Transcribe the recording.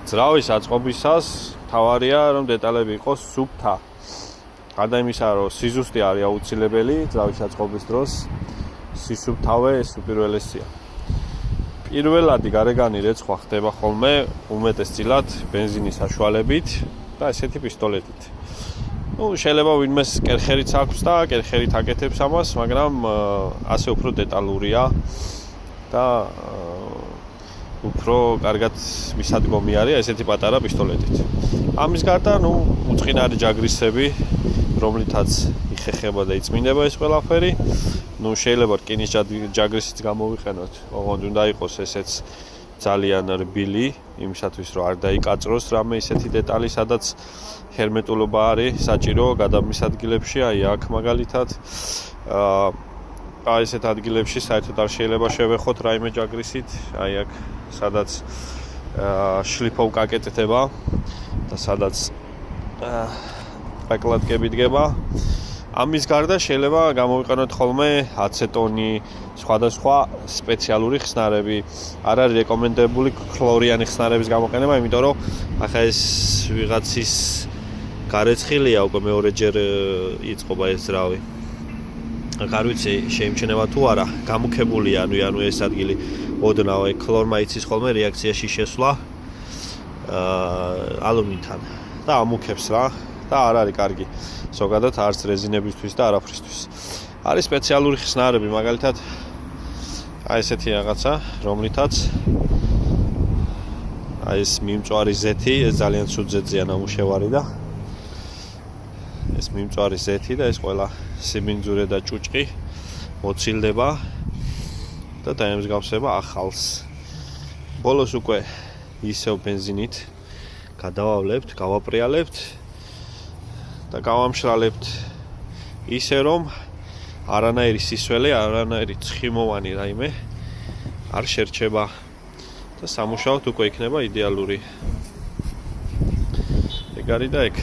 ძრავის აწყობისას თავარია რომ დეტალები იყოს სუფთა. გარდა იმისა, რომ სიზუსტე არის აუცილებელი ძრავის აწყობის დროს, სისუფთავე ეს უპირველესია. პირველადი გარეგანი რეცხვა ხდება ხოლმე უმეტესწილად ბენზინის საშუალებით და ესეთი პისტოლეტით. შეიძლება ვინმეს კერხერიც აქვს და კერხერით აკეთებს ამას, მაგრამ ასე უფრო დეტალურია და უფრო კარგად მისადგომი არის ესეთი პატარა პისტოლეტით. ამის გარდა, უწყინარი ჯაგრისები, რომლითაც იხეხება და იწმინდება ეს ყველაფერი, შეიძლება რკინის ჯაგრისიც გამოვიყენოთ, ოღონდ უნდა იყოს ესეც ძალიან რბილი, იმისათვის რომ არ დაიკაწროს რამე ისეთი დეტალი, სადაც ჰერმეტულობა არის საჭირო გადამის ადგილებში, აი აქ მაგალითად ესეთ ადგილებში საერთოდ არ შეიძლება შევეხოთ რაიმე ჯაგრისით, აი აქ სადაც შლიფო უკაკეტდება და სადაც პეკლატკები დგება. ამის გარდა შეიძლება გამოვიყენოთ ხოლმე აცეტონი, სხვადასხვა სპეციალური ხსნარები. არ არის რეკომენდებული ქლორიანი ხსნარების გამოყენება, იმიტომ რომ ახლა ეს ვიღაცის გარეცხილია უკვე მეორეჯერ იწყობა ეს ძრავი. არ ვიცი, შეიმჩნევა თუ არა, გამუქებულია ანუ ეს ადგილი ოდნავ ქლორმა იცის ხოლმე რეაქციაში შესვლა ალუმინთან და ამუქებს რა და არ არის კარგი. ზოგადად არც რეზინებისთვის და არაფრისთვის. არის სპეციალური ხსნარები, მაგალითად აი ესეთი რაღაცა, რომლითაც აი ეს მიმწვარი ზეთი, ეს ძალიან ცუდ ზეთზეა ნამუშევარი და ეს მიმწვარი ზეთი და ეს ყველა სიმინძურე და ჭუჭყი მოცილდება და დაემსგავსება ახალს. ბოლოს უკვე ისევ ბენზინით გადავავლებთ, გავაპრიალებთ და გავამშრალებთ ისე რომ არანაირი სისველი, არანაირი ცხიმოვანი რაიმე არ შერჩება და სამუშაოდ უკვე იქნება იდეალური. ეგ არის და ეგ